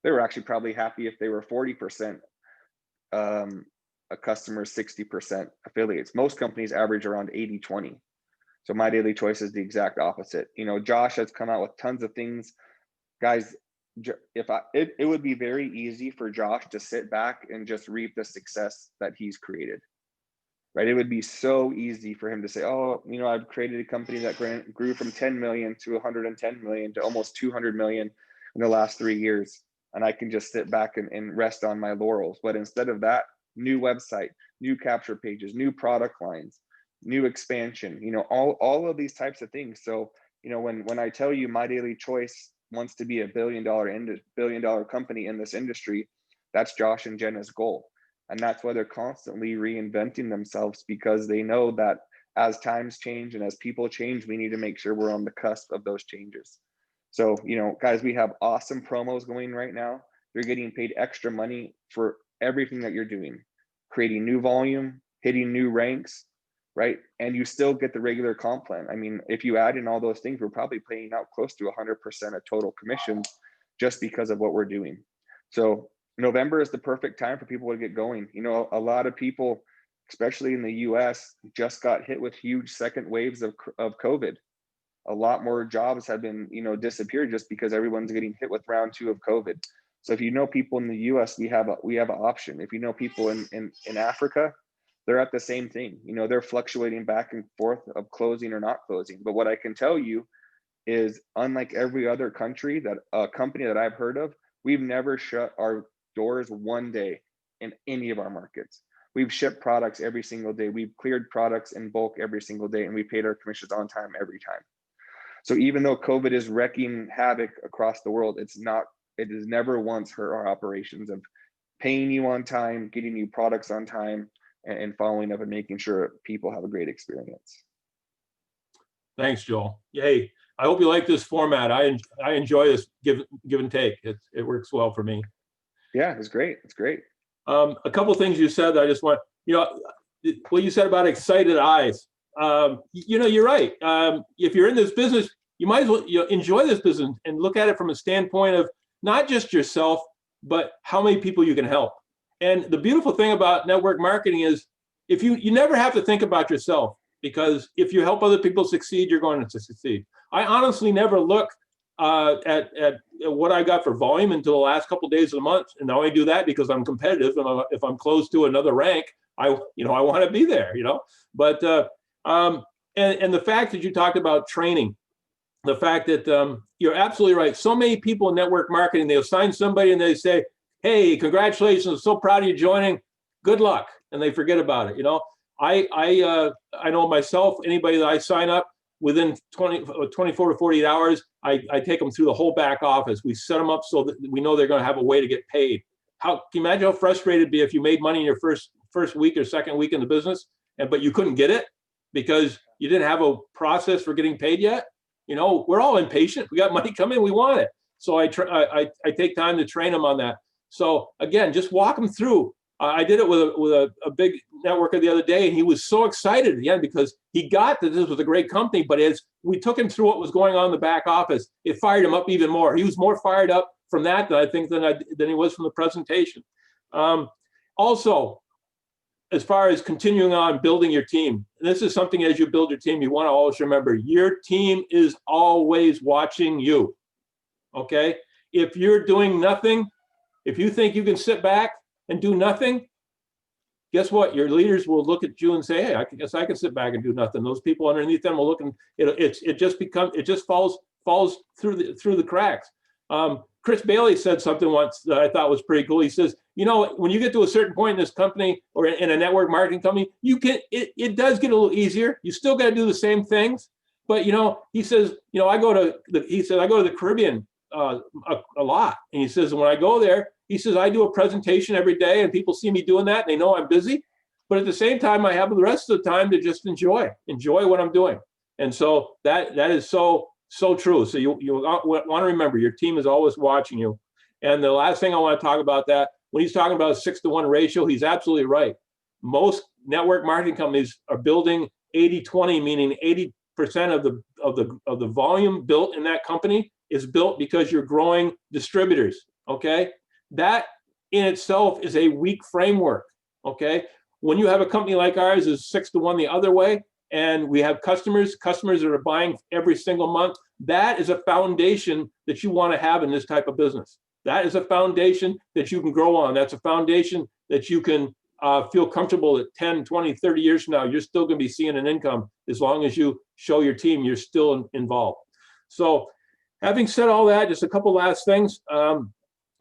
They were actually probably happy if they were 40% a customer, 60% affiliates. Most companies average around 80-20. So My Daily Choice is the exact opposite. Josh has come out with tons of things. Guys, it would be very easy for Josh to sit back and just reap the success that he's created. Right? It would be so easy for him to say, oh, I've created a company that grew from 10 million to 110 million to almost 200 million in the last 3 years. And I can just sit back and rest on my laurels. But instead of that, new website, new capture pages, new product lines, new expansion, all of these types of things. So, when I tell you My Daily Choice wants to be a $1 billion company in this industry, that's Josh and Jenna's goal. And that's why they're constantly reinventing themselves, because they know that as times change and as people change, we need to make sure we're on the cusp of those changes. So, guys, we have awesome promos going right now. You're getting paid extra money for everything that you're doing, creating new volume, hitting new ranks, right? And you still get the regular comp plan. I mean, if you add in all those things, we're probably paying out close to 100% of total commissions just because of what we're doing. So November is the perfect time for people to get going. A lot of people, especially in the US, just got hit with huge second waves of COVID. A lot more jobs have been, disappeared just because everyone's getting hit with round 2 of COVID. So if people in the US, we have an option. If people in Africa, they're at the same thing. They're fluctuating back and forth of closing or not closing. But what I can tell you is, unlike every other company that I've heard of, we've never shut our doors 1 day in any of our markets. We've shipped products every single day. We've cleared products in bulk every single day, and we paid our commissions on time every time. So even though COVID is wreaking havoc across the world, it has never once hurt our operations of paying you on time, getting you products on time, and following up and making sure people have a great experience. Thanks, Joel. Hey, I hope you like this format. I enjoy this give and take. It works well for me. Yeah, it's great. It's great. A couple things you said that I just want, what you said about excited eyes. You're right. If you're in this business, you might as well enjoy this business and look at it from a standpoint of not just yourself, but how many people you can help. And the beautiful thing about network marketing is if you never have to think about yourself, because if you help other people succeed, you're going to succeed. I honestly never look at what I got for volume until the last couple of days of the month, and I only do that because I'm competitive, and if I'm close to another rank, I want to be there, But and the fact that you talked about training, the fact that you're absolutely right. So many people in network marketing, they'll sign somebody and they say, "Hey, congratulations! I'm so proud of you joining. Good luck," and they forget about it. I know myself. Anybody that I sign up, within 24 to 48 hours, I take them through the whole back office. We set them up so that we know they're going to have a way to get paid. Can you imagine how frustrated it'd be if you made money in your first week or second week in the business, but you couldn't get it because you didn't have a process for getting paid yet? We're all impatient. We got money coming, we want it. So I take time to train them on that. So again, just walk them through. I did it with a big networker the other day, and he was so excited at the end because he got that this was a great company. But as we took him through what was going on in the back office, it fired him up even more. He was more fired up from that than he was from the presentation. Also, as far as continuing on building your team, this is something as you build your team, you want to always remember your team is always watching you. Okay, if you're doing nothing, if you think you can sit back and do nothing, guess what? Your leaders will look at you and say, "Hey, I guess I can sit back and do nothing." Those people underneath them will look, and it just falls through the cracks. Chris Bailey said something once that I thought was pretty cool. He says, when you get to a certain point in this company or in a network marketing company, it does get a little easier. You still got to do the same things, but he says, I go to the Caribbean a lot, and he says when I go there, he says, I do a presentation every day and people see me doing that and they know I'm busy. But at the same time, I have the rest of the time to just enjoy what I'm doing. And so that is so true. So you want to remember your team is always watching you. And the last thing I want to talk about that, when he's talking about a 6-to-1 ratio, he's absolutely right. Most network marketing companies are building 80-20, meaning 80% of the volume built in that company is built because you're growing distributors. Okay. That in itself is a weak framework. Okay. When you have a company like ours is 6-to-1 the other way, and we have customers that are buying every single month, that is a foundation that you want to have in this type of business. That is a foundation that you can grow on. That's a foundation that you can feel comfortable that 10, 20, 30 years from now, you're still going to be seeing an income as long as you show your team you're still involved. So having said all that, just a couple last things.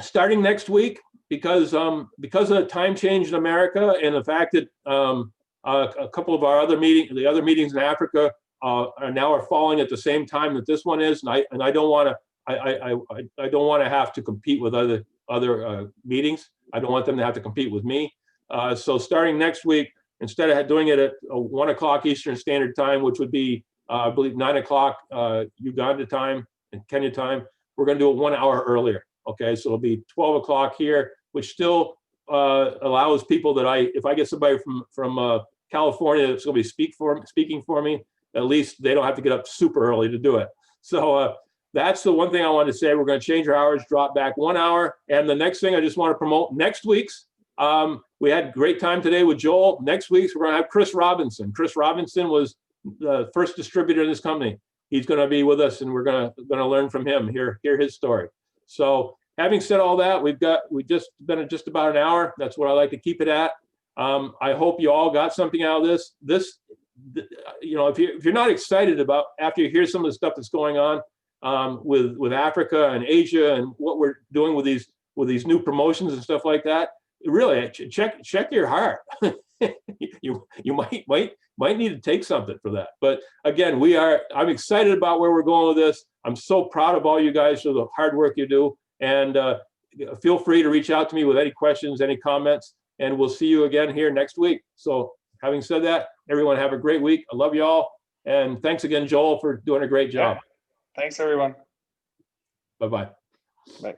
Starting next week, because of the time change in America and the fact that a couple of our other meetings in Africa are falling at the same time that this one is, and I don't want to have to compete with other meetings. I don't want them to have to compete with me. So starting next week, instead of doing it at 1 o'clock Eastern Standard Time, which would be I believe 9 o'clock Uganda time and Kenya time, we're going to do it 1 hour earlier. Okay, so it'll be 12 o'clock here, which still allows people that if I get somebody from California that's going to be speaking for me, at least they don't have to get up super early to do it. So that's the one thing I wanted to say. We're going to change our hours, drop back 1 hour. And the next thing I just want to promote next week's. We had a great time today with Joel. Next week's we're going to have Chris Robinson. Chris Robinson was the first distributor in this company. He's going to be with us, and we're going to learn from him, hear his story. So having said all that, we've just been at just about an hour. That's what I like to keep it at. I hope you all got something out of this. If you're not excited about after you hear some of the stuff that's going on with Africa and Asia and what we're doing with these new promotions and stuff like that, really check your heart. you might need to take something for that. But again, I'm excited about where we're going with this. I'm so proud of all you guys for the hard work you do. And feel free to reach out to me with any questions, any comments, and we'll see you again here next week. So having said that, everyone have a great week. I love you all. And thanks again, Joel, for doing a great job. Thanks, everyone. Bye-bye. Bye.